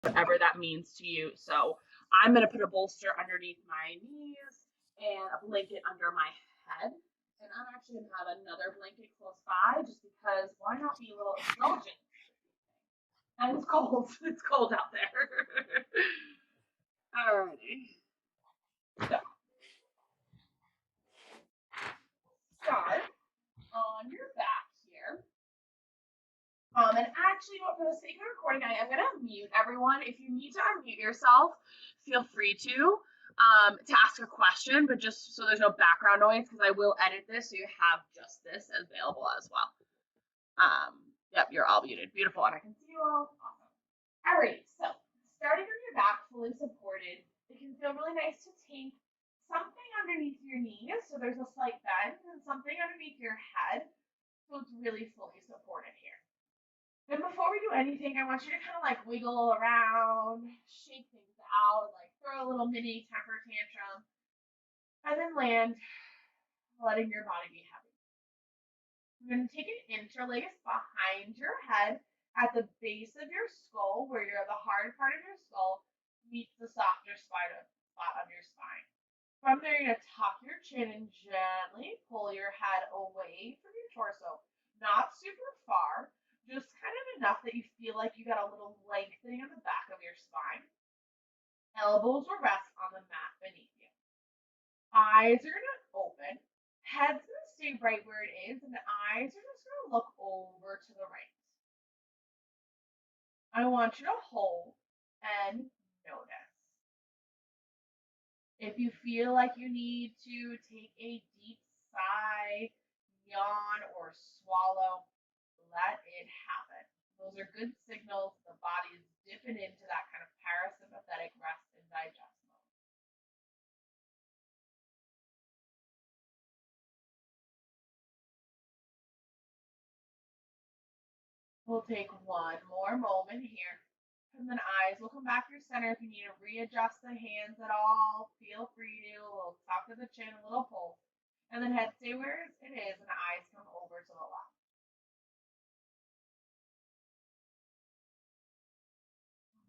whatever that means to you. So I'm going to put a bolster underneath my knees and a blanket under my head. And I'm actually going to have another blanket close by just because why not be a little indulgent? And it's cold. It's cold out there. Alrighty. So start on your back here. And actually, for the sake of recording, I am going to mute everyone. If you need to unmute yourself, feel free to ask a question, but just so there's no background noise, because I will edit this so you have just this available as well. Yep, you're all muted. Beautiful, and I can see you all. Awesome. All right, so starting on your back, fully supported, it can feel really nice to take something underneath your knees, so there's a slight bend, and something underneath your head, so it's really fully supported here. And before we do anything, I want you to kind of like wiggle around, shake things out, like throw a little mini temper tantrum, and then land, letting your body be heavy. You're going to take an interlace behind your head at the base of your skull, where the hard part of your skull meets the softer spot of your spine. From there, you're going to tuck your chin and gently pull your head away from your torso. Not super far, just kind of enough that you feel like you got a little lengthening on the back of your spine. Elbows will rest on the mat beneath you. Eyes are going to open. Head's going to stay right where it is, and the eyes are just going to look over to the right. I want you to hold and notice. If you feel like you need to take a deep sigh, yawn, or swallow, let it happen. Those are good signals the body is dipping into that kind of parasympathetic rest and digest mode. We'll take one more moment here. And then eyes will come back to your center. If you need to readjust the hands at all, feel free to. A little tuck of the chin, a little pull. And then head stay where it is, and eyes come over to the left.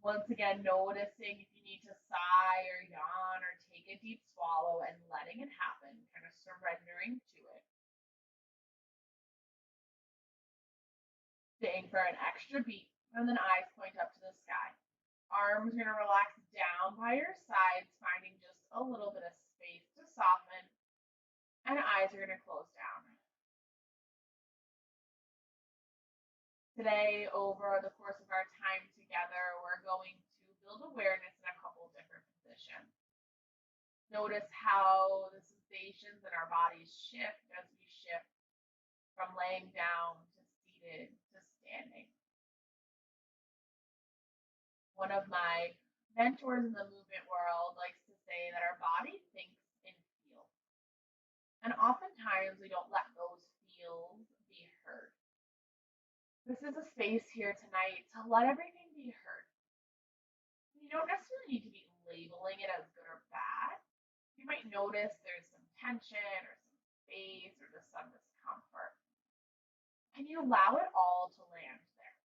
Once again, noticing if you need to sigh or yawn or take a deep swallow and letting it happen, kind of surrendering to it. Staying for an extra beat, and then eyes point up to the sky. Arms are going to relax down by your sides, finding just a little bit of space to soften, and eyes are going to close down. Today, over the course of our time together, we're going to build awareness in a couple different positions. Notice how the sensations in our bodies shift as we shift from laying down to seated to standing. One of my mentors in the movement world likes to say that our body thinks in feels. And oftentimes we don't let those feels be heard. This is a space here tonight to let everything be heard. You don't necessarily need to be labeling it as good or bad. You might notice there's some tension or some space or just some discomfort. And you allow it all to land there.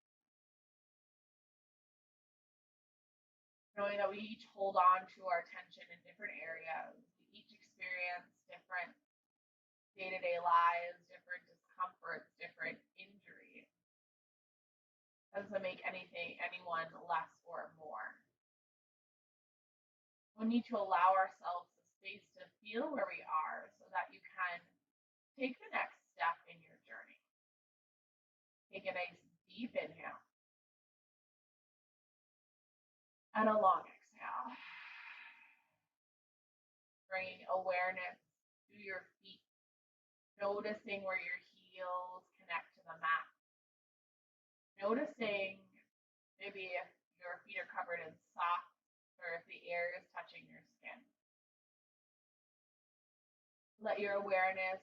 Knowing that we each hold on to our tension in different areas, we each experience different day-to-day lives, different discomforts, different injuries. That doesn't make anyone less or more. We need to allow ourselves the space to feel where we are so that you can take the next step in your journey. Take a nice deep inhale and a long exhale. Bringing awareness to your feet, noticing where your heels connect to the mat. Noticing maybe if your feet are covered in socks or if the air is touching your skin. Let your awareness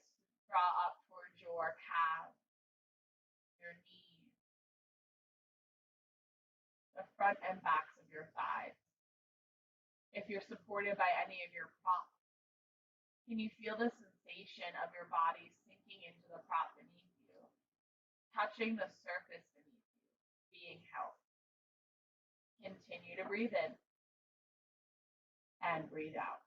draw up towards your calves, your knees, the front and backs of your thighs. If you're supported by any of your props, can you feel the sensation of your body sinking into the prop beneath you, touching the surface beneath you, being held? Continue to breathe in and breathe out.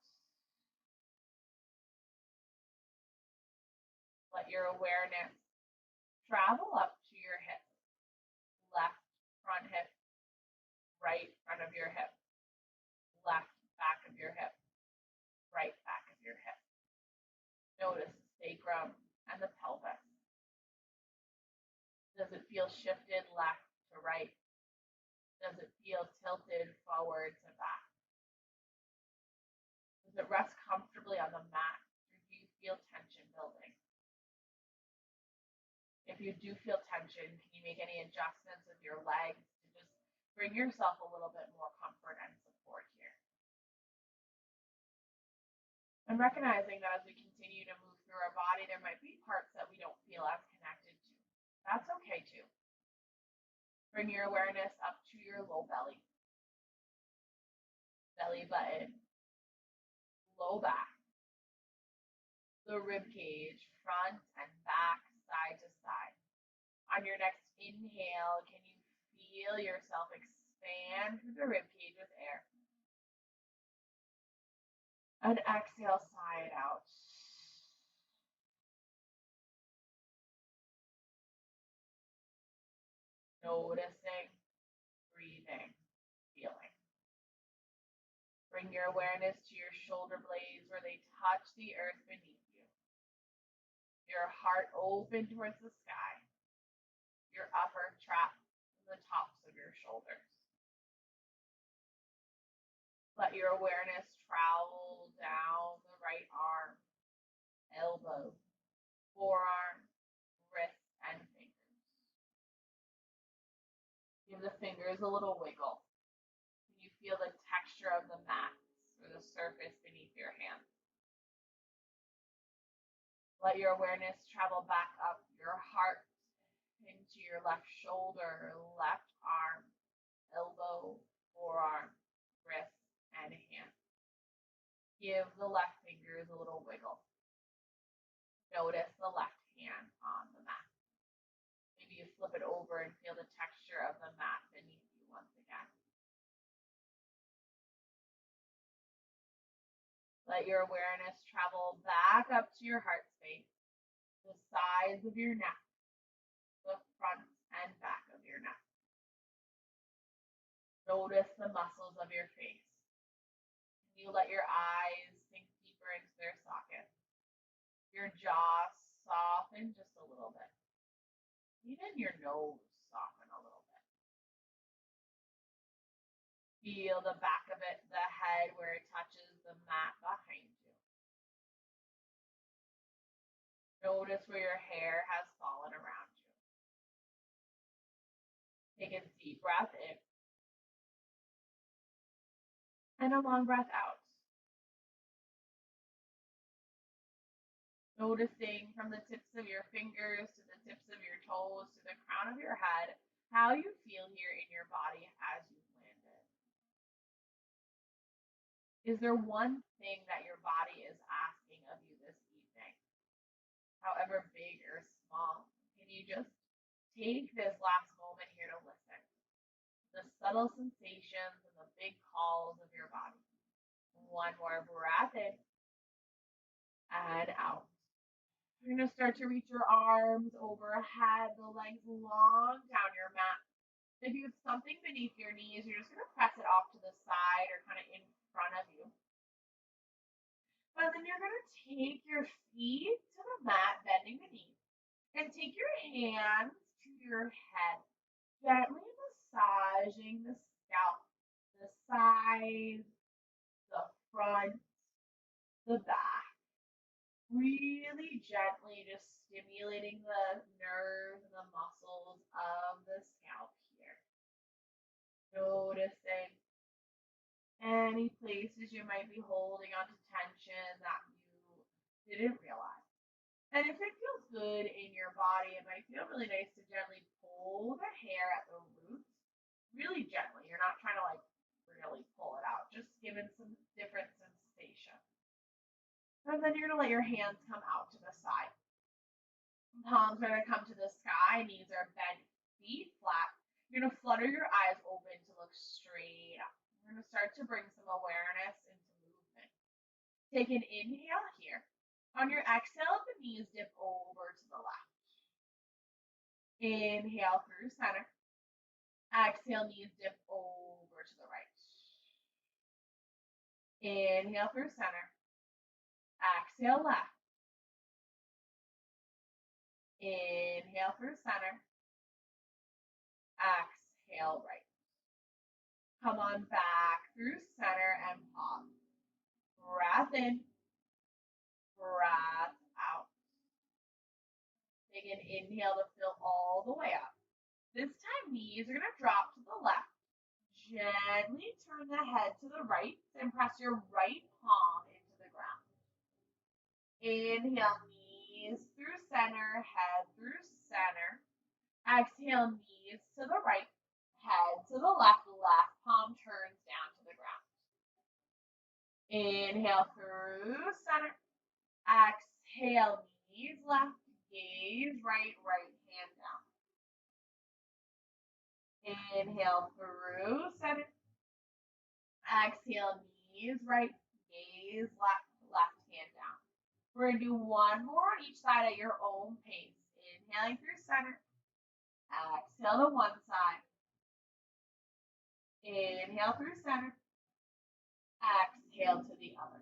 Let your awareness travel up to your hip, left front hip, right front of your hip, left back of your hip, right back of your hip. Notice the sacrum and the pelvis. Does it feel shifted left to right? Does it feel tilted forward to back? Does it rest comfortably on the mat, or do you feel tension building? If you do feel tension, can you make any adjustments with your legs to just bring yourself a little bit more comfort and support here? And recognizing that as we continue to move through our body, there might be parts that we don't feel as connected to. That's okay too. Bring your awareness up to your low belly, belly button, low back, the rib cage, front and back, side to side. On your next inhale, can you feel yourself expand through the rib cage with air? And exhale, sigh it out. Noticing, breathing, feeling. Bring your awareness to your shoulder blades where they touch the earth beneath you. Your heart open towards the sky. Your upper trap in the tops of your shoulders. Let your awareness travel down the right arm, elbow, forearm, wrist, and fingers. Give the fingers a little wiggle. Can you feel the texture of the mats or the surface beneath your hands? Let your awareness travel back up your heart into your left shoulder, left arm, elbow, forearm, wrist, and hand. Give the left fingers a little wiggle. Notice the left hand on the mat. Maybe you flip it over and feel the texture of the mat beneath you once again. Let your awareness travel back up to your heart space, the sides of your neck, the front and back of your neck. Notice the muscles of your face. Can you let your eyes sink deeper into their sockets? Your jaw soften just a little bit. Even your nose soften a little bit. Feel the back of it, the head where it touches the mat behind you. Notice where your hair has fallen around you. Take a deep breath in and a long breath out. Noticing from the tips of your fingers to the tips of your toes to the crown of your head how you feel here in your body as you've landed. Is there one thing that your body is asking of you this evening? However big or small, can you just take this last moment here to listen? The subtle sensations and the big calls of your body. One more breath in and out. You're going to start to reach your arms overhead, the legs long down your mat. If you have something beneath your knees, you're just going to press it off to the side or kind of in front of you. And then you're going to take your feet to the mat, bending the knees, and take your hands to your head, gently massaging the scalp, the sides, the front, the back. Really gently just stimulating the nerves and the muscles of the scalp here. Noticing any places you might be holding onto tension that you didn't realize. And if it feels good in your body, it might feel really nice to gently pull the hair at the roots, really gently. You're not trying to really pull it out, just giving some different sensation. And then you're going to let your hands come out to the side. Palms are going to come to the sky, knees are bent, feet flat. You're going to flutter your eyes open to look straight up. You're going to start to bring some awareness into movement. Take an inhale here. On your exhale, the knees dip over to the left. Inhale through center. Exhale, knees dip over to the right. Inhale through center. Exhale left. Inhale through center. Exhale right. Come on back through center and pause. Breath in. Breath out. Take an inhale to fill all the way up. This time, knees are going to drop to the left. Gently turn the head to the right and press your right palm into the ground. Inhale, knees through center, head through center. Exhale, knees to the right, head to the left palm turns down to the ground. Inhale through center. Exhale, knees left, gaze right, right hand down. Inhale through center. Exhale, knees right, gaze left, left hand down. We're going to do one more on each side at your own pace. Inhaling through center. Exhale to one side. Inhale through center. Exhale to the other.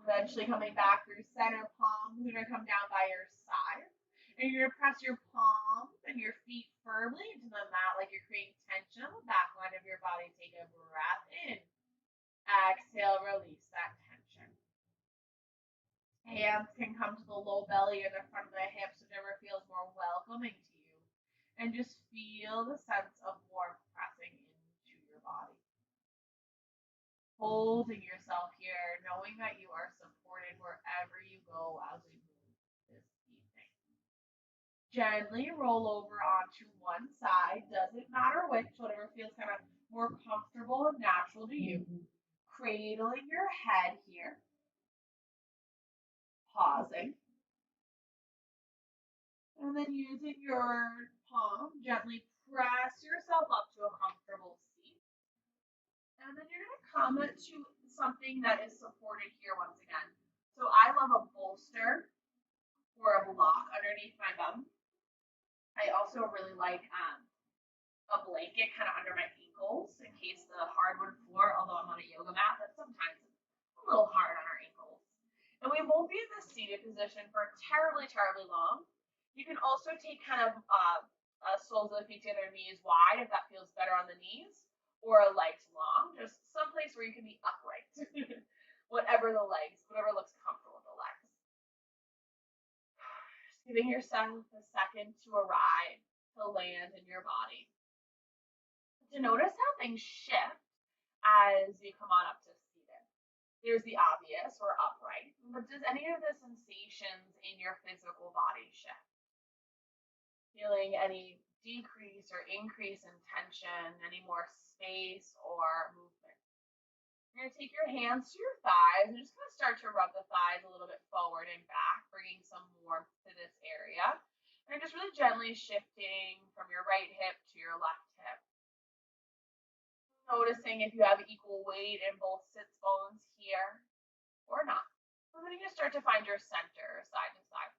Eventually coming back through center, palms are going to come down by your side. And you're going to press your palms and your feet firmly into the mat like you're creating tension on the back line of your body. Take a breath in. Exhale, release that tension. Hands can come to the low belly or the front of the hips, whichever feels more welcoming to you. And just feel the sense of warmth pressing into your body. Holding yourself here, knowing that you are supported wherever you go as we move this evening. Gently roll over onto one side, doesn't matter which, whatever feels kind of more comfortable and natural to you. Cradling your head here. Pausing. And then using your palm, gently press yourself up to a comfortable seat. And then you're going to come to something that is supported here once again. So I love a bolster or a block underneath my bum. I also really like a blanket kind of under my ankles in case the hardwood floor, although I'm on a yoga mat, that's sometimes a little hard on our ankles. And we won't be in this seated position for terribly, terribly long. You can also take kind of soles of the feet together, knees wide if that feels better on the knees, or legs long, just someplace where you can be upright. Whatever looks comfortable with the legs. Just giving yourself a second to arrive, to land in your body. To notice how things shift as you come on up to seated. There's the obvious, we're upright, but does any of the sensations in your physical body shift? Feeling any decrease or increase in tension, any more space or movement? You're going to take your hands to your thighs and just going to start to rub the thighs a little bit forward and back, bringing some warmth to this area. And just really gently shifting from your right hip to your left hip. Noticing if you have equal weight in both sits bones here or not. And then you start to find your center side to side.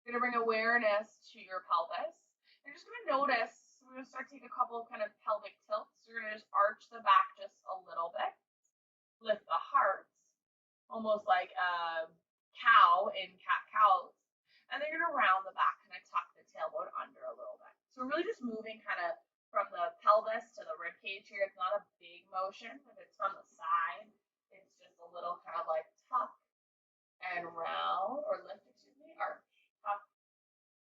You're going to bring awareness to your pelvis. You're just going to notice, we're going to start to take a couple of kind of pelvic tilts. You're going to just arch the back just a little bit. Lift the heart, almost like a cow in cat-cows. And then you're going to round the back, kind of tuck the tailbone under a little bit. So we're really just moving kind of from the pelvis to the rib cage here. It's not a big motion. If it's from the side, it's just a little kind of like tuck and round, or lift, arch, tuck,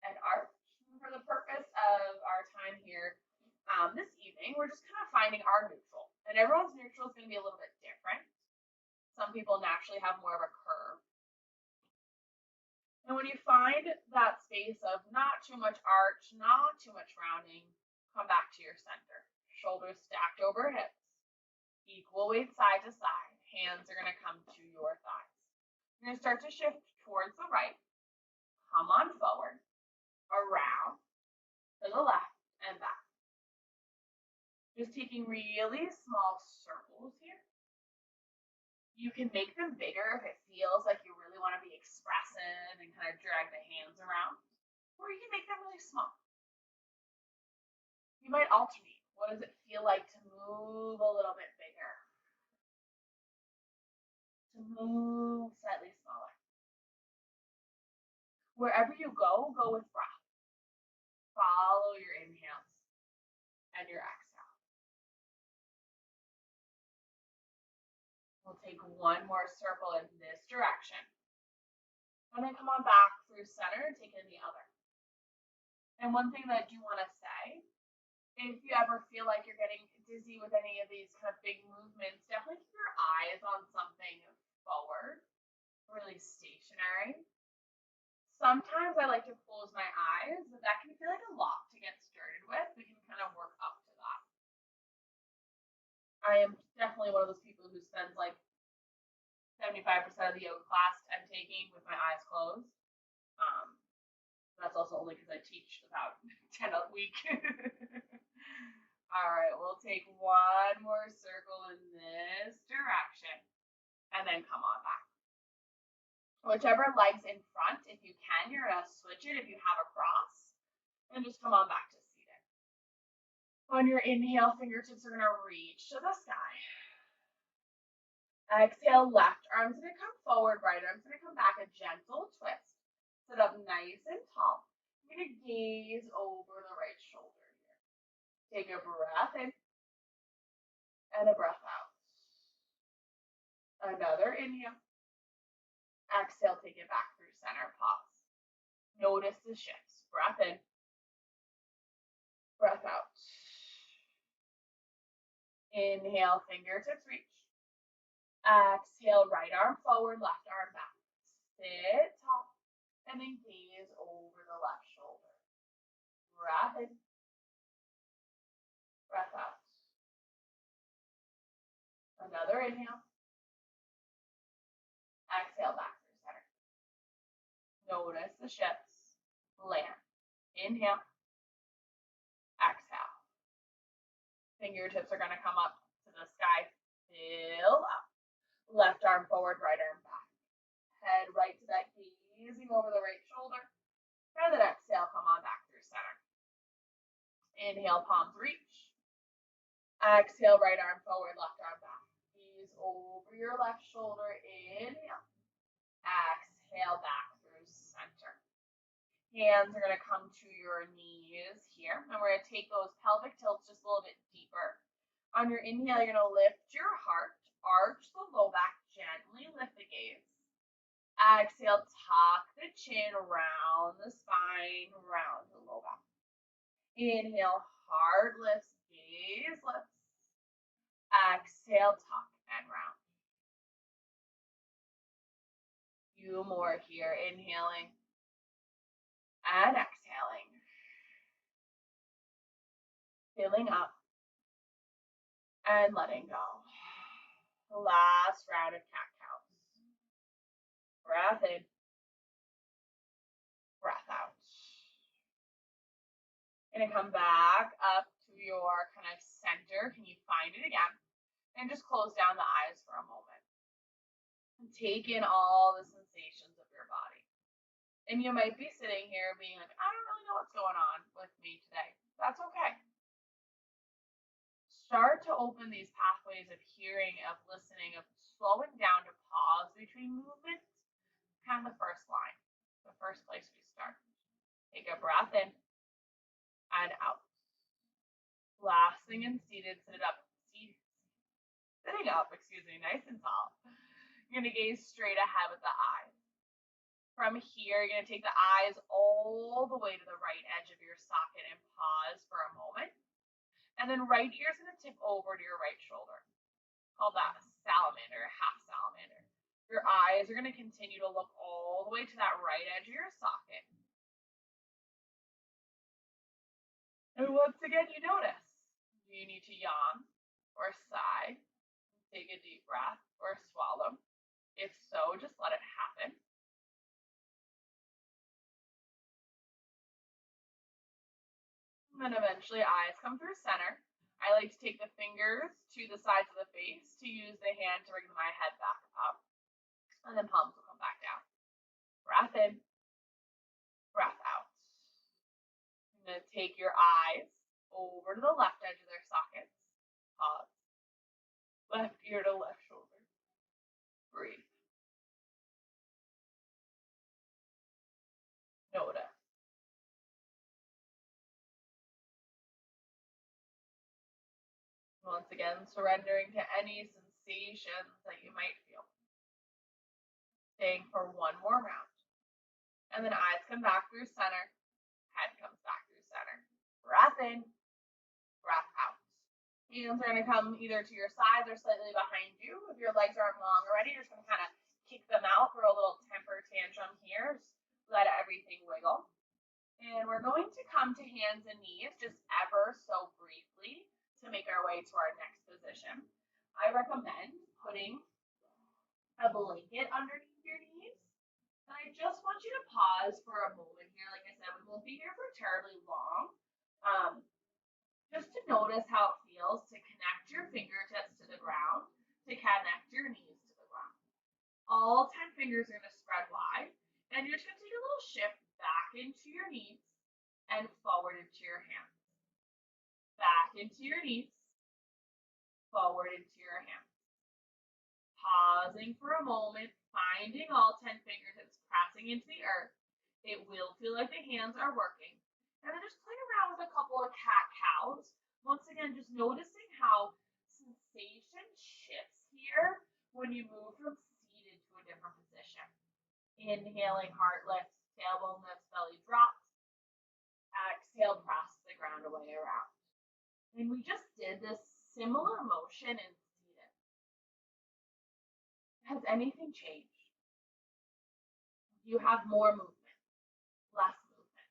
and arch. For the purpose of our time here this evening, we're just kind of finding our neutral. And everyone's neutral is going to be a little bit different. Some people naturally have more of a curve. And when you find that space of not too much arch, not too much rounding, come back to your center. Shoulders stacked over hips. Equal weight side to side. Hands are going to come to your thighs. You're going to start to shift towards the right. Come on forward. around, to the left, and back. Just taking really small circles here. You can make them bigger if it feels like you really want to be expressive and kind of drag the hands around, or you can make them really small. You might alternate. What does it feel like to move a little bit bigger? To move slightly smaller. Wherever you go with breath. Follow your inhales and your exhale. We'll take one more circle in this direction. And then come on back through center and take it in the other. And one thing that I do want to say, if you ever feel like you're getting dizzy with any of these kind of big movements, definitely keep your eyes on something forward, really stationary. Sometimes I like to close my eyes, but that can feel like a lot to get started with. We can kind of work up to that. I am definitely one of those people who spends like 75% of the yoga class I'm taking with my eyes closed. That's also only because I teach about 10 a week. All right, we'll take one more circle in this direction and then come on back. Whichever leg's in front, if you can, you're gonna switch it if you have a cross and just come on back to seated. On your inhale, fingertips are gonna reach to the sky. Exhale, left arm's gonna come forward, right arm's gonna come back, a gentle twist. Sit up nice and tall. You're going to gaze over the right shoulder here. Take a breath in and a breath out. Another inhale. Exhale, take it back through center, pause. Notice the shifts. Breath in, breath out. Inhale, fingertips reach. Exhale, right arm forward, left arm back. Sit tall. And then gaze over the left shoulder. Breath in, breath out. Another inhale. Exhale back through center. Notice the shifts. Land. Inhale. Exhale. Fingertips are going to come up to the sky. Fill up. Left arm forward, right arm back. Head right to that, gazing over the right shoulder. And then exhale, come on back through center. Inhale, palms reach. Exhale, right arm forward, left arm back. Gaze over your left shoulder. Inhale. Exhale, back through center. Hands are going to come to your knees here. And we're going to take those pelvic tilts just a little bit deeper. On your inhale, you're going to lift your heart. Arch the low back, gently lift the gaze. Exhale, tuck the chin, round the spine, round the low back. Inhale, heart lifts, gaze lifts. Exhale, tuck and round. Few more here, inhaling and exhaling. Filling up and letting go. The last round of cat-cows. Breath in, breath out. Gonna come back up to your kind of center. Can you find it again? And just close down the eyes for a moment. And take in all the sensations of your body. And you might be sitting here being like, I don't really know what's going on with me today. That's okay. Start to open these pathways of hearing, of listening, of slowing down to pause between movements. Kind of the first line, the first place we start. Take a breath in and out. Last thing in seated, sitting up, nice and tall. You're gonna gaze straight ahead with the eyes. From here, you're gonna take the eyes all the way to the right edge of your socket and pause for a moment. And then right ear is going to tip over to your right shoulder. Call that a salamander, a half salamander. Your eyes are going to continue to look all the way to that right edge of your socket. And once again, you notice, do you need to yawn or sigh, take a deep breath or swallow? If so, just let it happen. And then eventually eyes come through center. I like to take the fingers to the sides of the face to use the hand to bring my head back up. And then palms will come back down. Breath in, breath out. You're going to take your eyes over to the left edge of their sockets. Pause. Left ear to left shoulder. Breathe. Notice. Once again, surrendering to any sensations that you might feel. Staying for one more round. And then eyes come back through center. Head comes back through center. Breath in, breath out. Hands are going to come either to your sides or slightly behind you. If your legs aren't long already, you're just going to kind of kick them out for a little temper tantrum here. Just let everything wiggle. And we're going to come to hands and knees just ever so briefly to make our way to our next position. I recommend putting a blanket underneath your knees. And I just want you to pause for a moment here. Like I said, we won't be here for terribly long. Just to notice how it feels to connect your fingertips to the ground, to connect your knees to the ground. All 10 fingers are going to spread wide, and you're just going to take a little shift back into your knees and forward into your hands. Back into your knees, forward into your hands. Pausing for a moment, finding all 10 fingertips pressing into the earth. It will feel like the hands are working. And then just play around with a couple of cat-cows. Once again, just noticing how sensation shifts here when you move from seated to a different position. Inhaling, heart lifts, tailbone lifts, belly drops. Exhale, press the ground away around. And we just did this similar motion in seated. Has anything changed? You have more movement, less movement.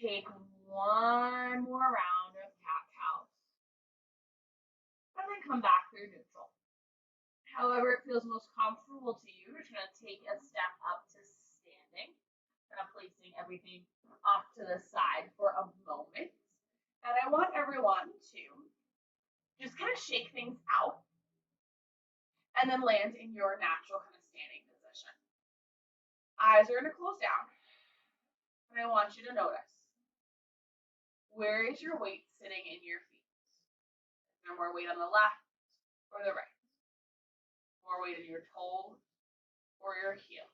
Take one more round of cat-cows. And then come back through neutral. However it feels most comfortable to you, you're going to take a step up to standing. Kind of placing everything off to the side for a moment. And I want everyone to just kind of shake things out and then land in your natural kind of standing position. Eyes are going to close down. And I want you to notice, where is your weight sitting in your feet? Is there more weight on the left or the right? More weight in your toes or your heels?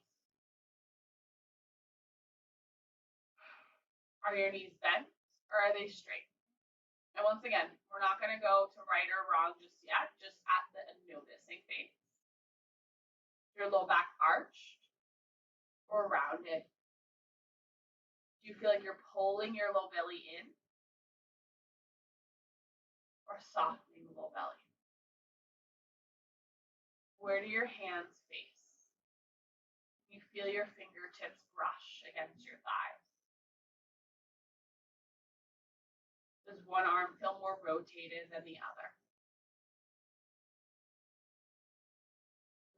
Are your knees bent or are they straight? And once again, we're not going to go to right or wrong just yet, just at the noticing phase. Your low back arched or rounded? Do you feel like you're pulling your low belly in or softening the low belly? Where do your hands face? You feel your fingertips brush against your thighs. Does one arm feel more rotated than the other?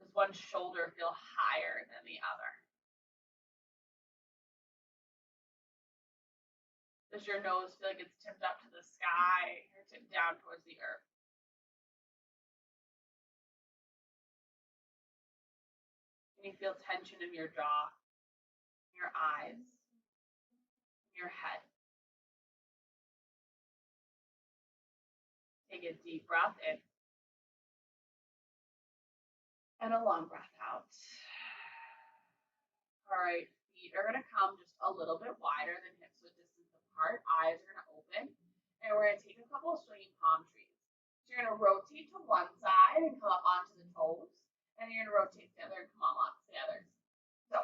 Does one shoulder feel higher than the other? Does your nose feel like it's tipped up to the sky or tipped down towards the earth? Can you feel tension in your jaw, your eyes, your head? Take a deep breath in and a long breath out. All right, feet are going to come just a little bit wider than hips width distance apart. Eyes are going to open, and we're going to take a couple of swinging palm trees. So you're going to rotate to one side and come up onto the toes, and you're going to rotate to the other and come up onto the other. So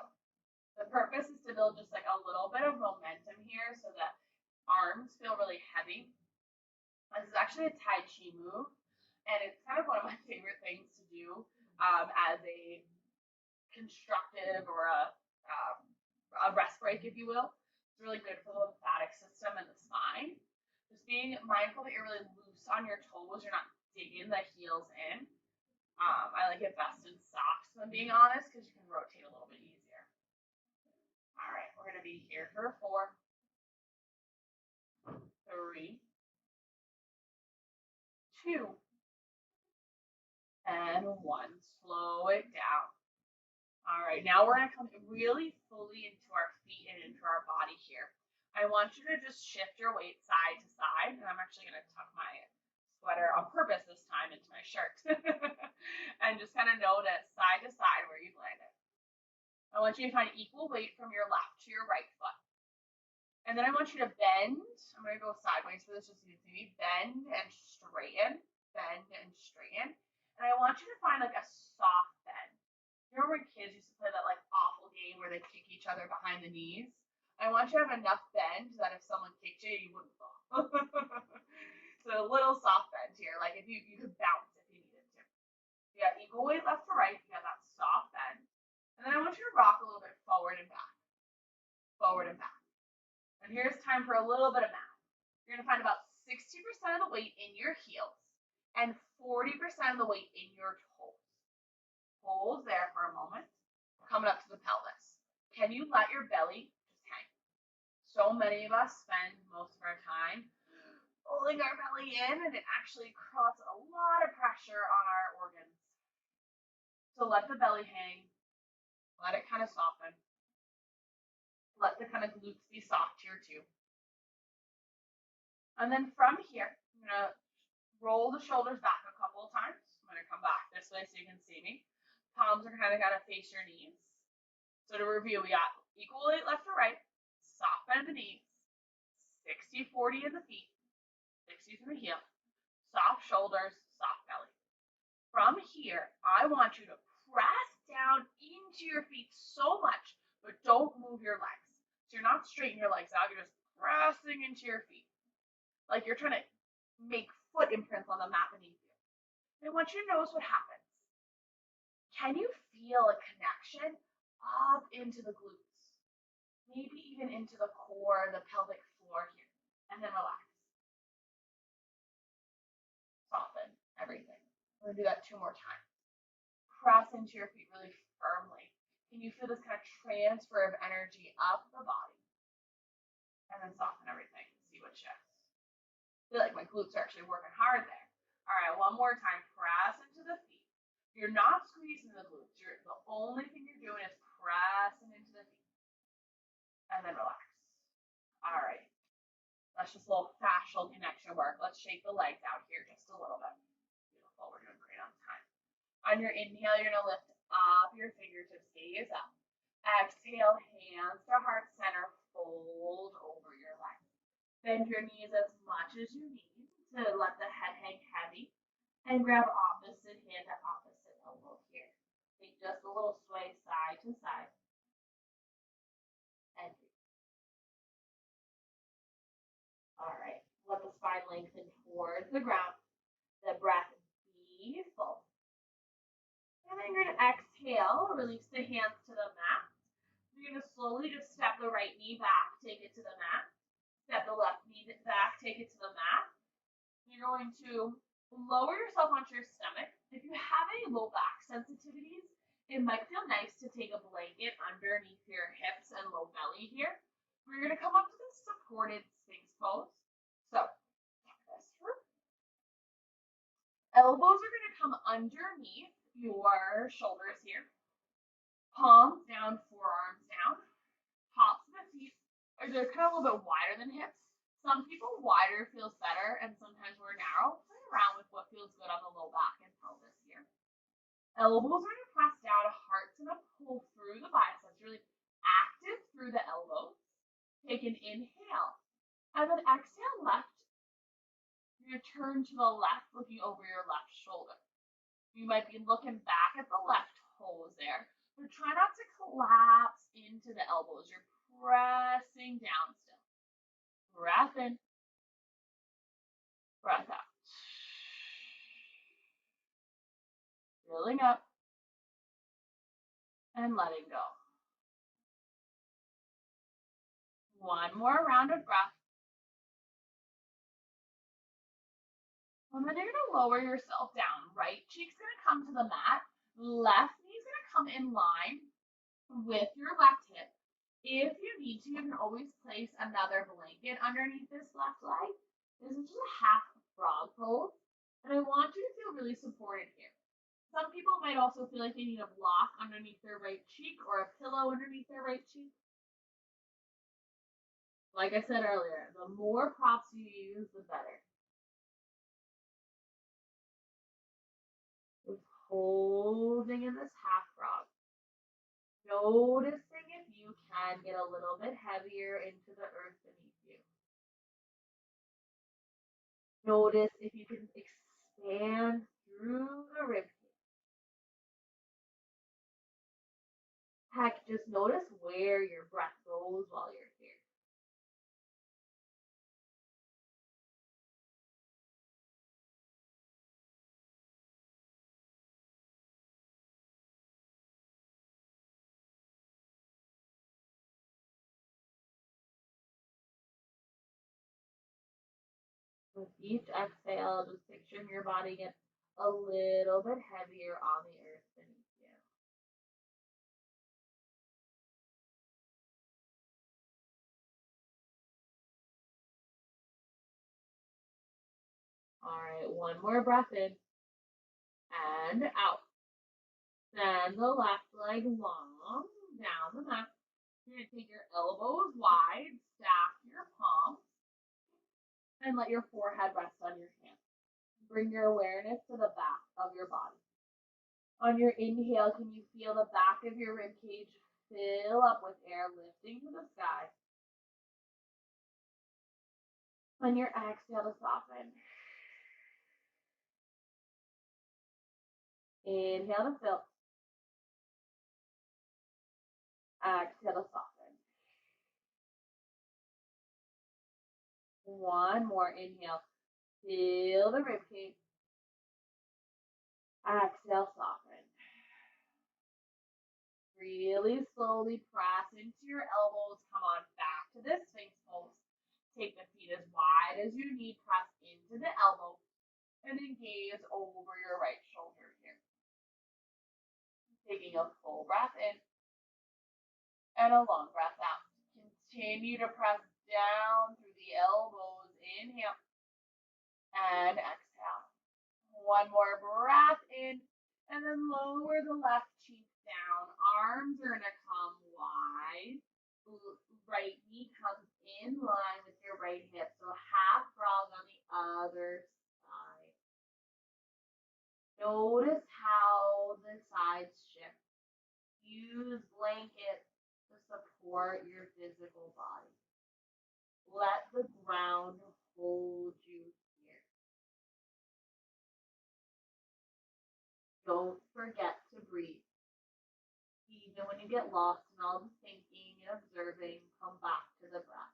the purpose is to build just like a little bit of momentum here so that arms feel really heavy. This is actually a Tai Chi move, and it's kind of one of my favorite things to do as a constructive or a rest break, if you will. It's really good for the lymphatic system and the spine. Just being mindful that you're really loose on your toes, you're not digging the heels in. I like it best in socks, if I'm being honest, because you can rotate a little bit easier. All right, we're going to be here for 4, 3, 2, and 1. Slow it down. All right, now we're going to come really fully into our feet and into our body here. I want you to just shift your weight side to side, and I'm actually going to tuck my sweater on purpose this time into my shirt. And just kind of notice side to side where you've landed. I want you to find equal weight from your left to your right foot. And then I want you to bend. I'm going to go sideways for this just so you can see me. Bend and straighten. Bend and straighten. And I want you to find like a soft bend. Remember when kids used to play that like awful game where they kick each other behind the knees? I want you to have enough bend that if someone kicked you, you wouldn't fall. So a little soft bend here, like if you could bounce if you needed to. You got equal weight left to right. You got that soft bend. And then I want you to rock a little bit forward and back. Forward and back. And here's time for a little bit of math. You're going to find about 60% of the weight in your heels and 40% of the weight in your toes. Hold there for a moment, coming up to the pelvis. Can you let your belly just hang? So many of us spend most of our time pulling our belly in, and it actually causes a lot of pressure on our organs. So let the belly hang, let it kind of soften. Let the kind of glutes be soft here too. And then from here, I'm going to roll the shoulders back a couple of times. I'm going to come back this way so you can see me. Palms are kind of got to face your knees. So to review, we got equal weight left to right, soft bend the knees, 60-40 in the feet, 60 through the heel, soft shoulders, soft belly. From here, I want you to press down into your feet so much, but don't move your legs. So you're not straightening your legs out, you're just pressing into your feet. Like you're trying to make foot imprints on the mat beneath you. And I want you to notice what happens. Can you feel a connection up into the glutes? Maybe even into the core, the pelvic floor here. And then relax. Soften everything. We're going to do that 2 more times. Press into your feet really firmly. Can you feel this kind of transfer of energy up the body? And then soften everything. See what shifts. I feel like my glutes are actually working hard there. All right, one more time. Press into the feet. You're not squeezing the glutes. The only thing you're doing is pressing into the feet. And then relax. All right. That's just a little fascial connection work. Let's shake the legs out here just a little bit. Beautiful. We're doing great on time. On your inhale, you're going to lift up your fingertips, gaze up. Exhale, hands to heart center, fold over your legs. Bend your knees as much as you need to let the head hang heavy. And grab opposite hand to opposite elbow here. Take just a little sway side to side. And breathe. All right. Let the spine lengthen towards the ground. The breath be full. And then you're going to exhale. Release the hands to the mat. You're going to slowly just step the right knee back. Take it to the mat. Step the left knee back. Take it to the mat. You're going to lower yourself onto your stomach. If you have any low back sensitivities, it might feel nice to take a blanket underneath your hips and low belly here. We're going to come up to this supported Sphinx pose. So, this through. Elbows are going to come underneath your shoulders here. Palms down, forearms down. Tops of the feet are kind of a little bit wider than hips. Some people wider feels better, and sometimes we're narrow. Play around with what feels good on the low back and pelvis here. Elbows are going to press down, heart's going to pull through the biceps, really active through the elbows. Take an inhale, and then exhale left. You're going to turn to the left, looking over your left shoulder. You might be looking back at the left toes there, but try not to collapse into the elbows. You're pressing down still. Breath in, breath out. Filling up and letting go. One more round of breath. And then you're going to lower yourself down. Right cheek's going to come to the mat. Left knee's going to come in line with your left hip. If you need to, you can always place another blanket underneath this left leg. This is just a half frog pose, and I want you to feel really supported here. Some people might also feel like they need a block underneath their right cheek or a pillow underneath their right cheek. Like I said earlier, the more props you use, the better. Just holding in this half frog. Noticing if you can get a little bit heavier into the earth beneath you. Notice if you can expand through the rib cage. Heck, just notice where your breath goes while you're here. With each exhale, just picturing your body get a little bit heavier on the earth beneath you. All right, one more breath in and out. Send the left leg long down the mat. You're going to take your elbows wide, stack your palms, and let your forehead rest on your hands. Bring your awareness to the back of your body. On your inhale, can you feel the back of your rib cage fill up with air lifting to the sky? On your exhale to soften. Inhale to fill. Exhale to soften. One more inhale. Feel the rib cage. Exhale, soften. Really slowly press into your elbows. Come on back to this Sphinx pose. Take the feet as wide as you need. Press into the elbow and then gaze over your right shoulder here. Taking a full breath in and a long breath out. Continue to press down through the elbows. Inhale and exhale. One more breath in and then lower the left cheek down. Arms are going to come wide. Right knee comes in line with your right hip. So half frog on the other side. Notice how the sides shift. Use blankets to support your physical body. Let the ground hold you here. Don't forget to breathe. Even when you get lost in all the thinking and observing, come back to the breath.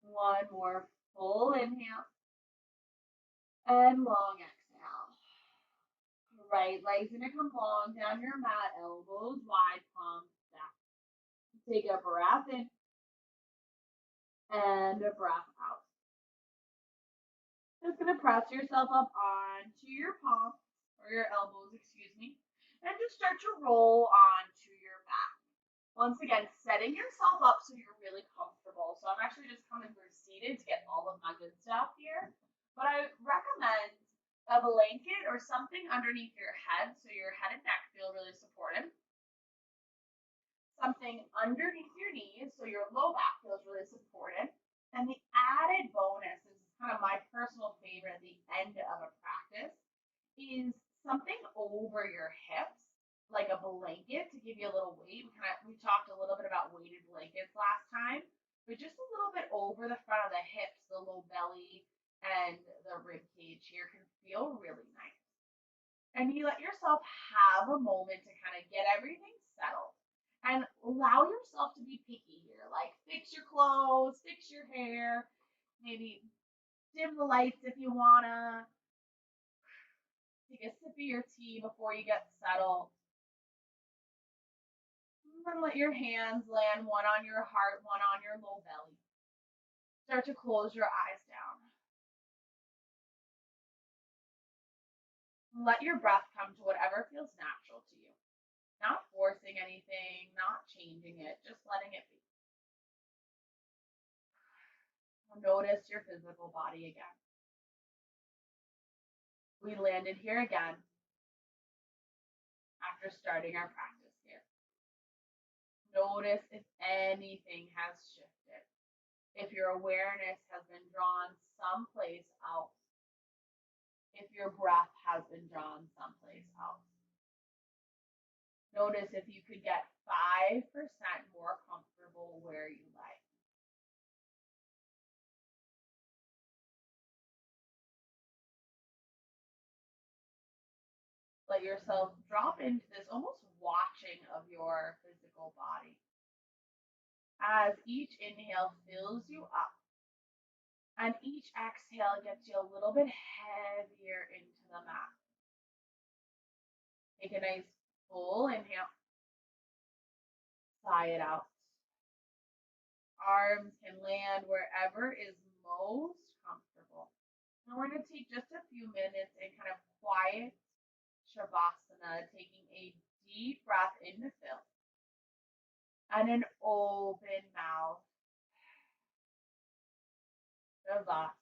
One more full inhale and long exhale. Right leg's gonna come long down your mat, elbows wide, palms stacked. Take a breath in and a breath out. Just gonna press yourself up onto your palms or your elbows, excuse me, and just start to roll onto your back. Once again, setting yourself up so you're really comfortable. So I'm actually just coming through seated to get all of my good stuff here. But I recommend a blanket or something underneath your head so your head and neck feel really supported. Something underneath your knees so your low back feels really supported. And the added bonus, this is kind of my personal favorite at the end of a practice, is something over your hips, like a blanket to give you a little weight. We talked a little bit about weighted blankets last time, but just a little bit over the front of the hips, the low belly, and the rib cage here can feel really nice. And you let yourself have a moment to kind of get everything settled and allow yourself to be picky here. Like fix your clothes, fix your hair, maybe dim the lights if you wanna. Take a sip of your tea before you get settled. And then let your hands land one on your heart, one on your low belly. Start to close your eyes down. Let your breath come to whatever feels natural to you. Not forcing anything, not changing it, just letting it be. Notice your physical body again. We landed here again after starting our practice here. Notice if anything has shifted. If your awareness has been drawn someplace else. If your breath has been drawn someplace else. Notice if you could get 5% more comfortable where you lay. Let yourself drop into this almost watching of your physical body. As each inhale fills you up, and each exhale gets you a little bit heavier into the mat. Take a nice full inhale. Sigh it out. Arms can land wherever is most comfortable. And we're going to take just a few minutes and kind of quiet Shavasana, taking a deep breath in to fill and an open mouth. Shavasana.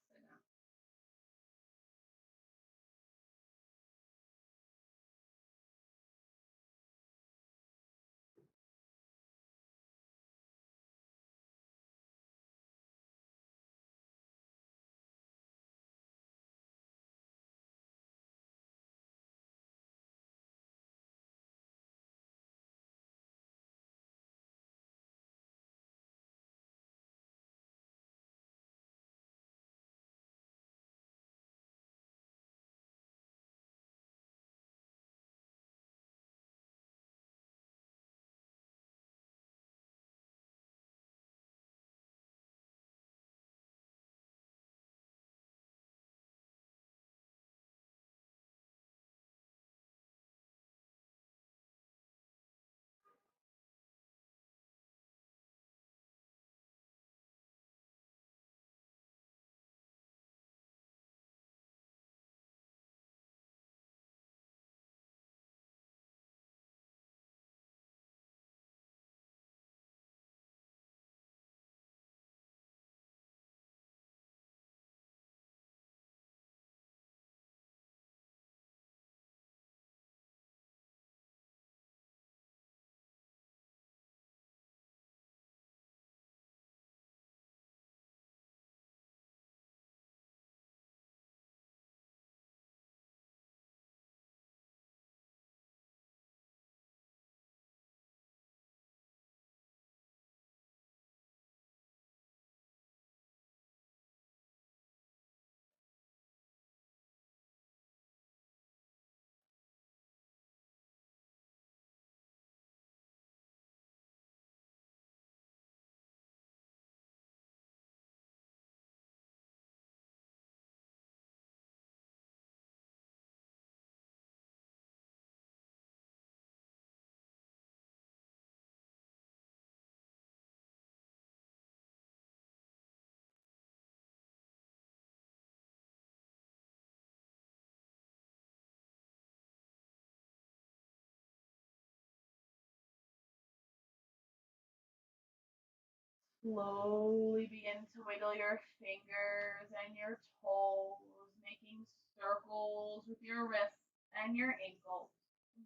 Slowly begin to wiggle your fingers and your toes, making circles with your wrists and your ankles.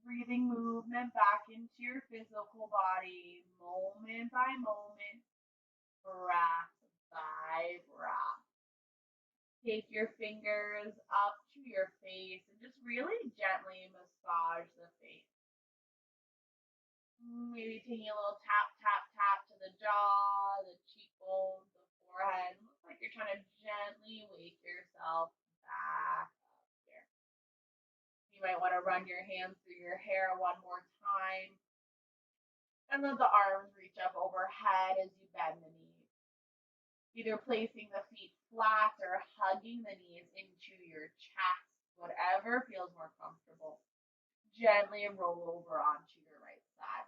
Breathing movement back into your physical body, moment by moment, breath by breath. Take your fingers up to your face and just really gently massage the face. Maybe taking a little tap, tap, tap to the jaw, the cheekbones, the forehead. Looks like you're trying to gently wake yourself back up here. You might want to run your hands through your hair one more time. And let the arms reach up overhead as you bend the knees. Either placing the feet flat or hugging the knees into your chest, whatever feels more comfortable. Gently roll over onto your right side.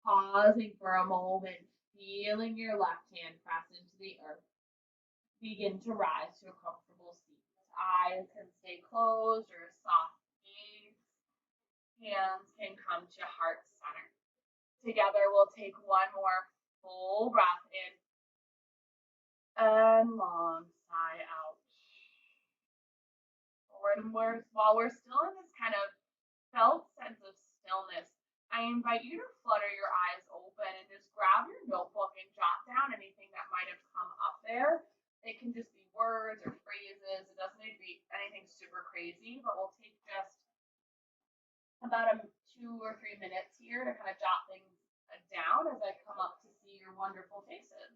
Pausing for a moment, feeling your left hand press into the earth. Begin to rise to a comfortable seat. Eyes can stay closed or a soft gaze. Hands can come to heart center. Together, we'll take one more full breath in and long sigh out. While we're still in this kind of felt sense of stillness, I invite you to flutter your eyes open and just grab your notebook and jot down anything that might have come up there. It can just be words or phrases. It doesn't need to be anything super crazy, but we'll take just about 2 or 3 minutes here to kind of jot things down as I come up to see your wonderful faces.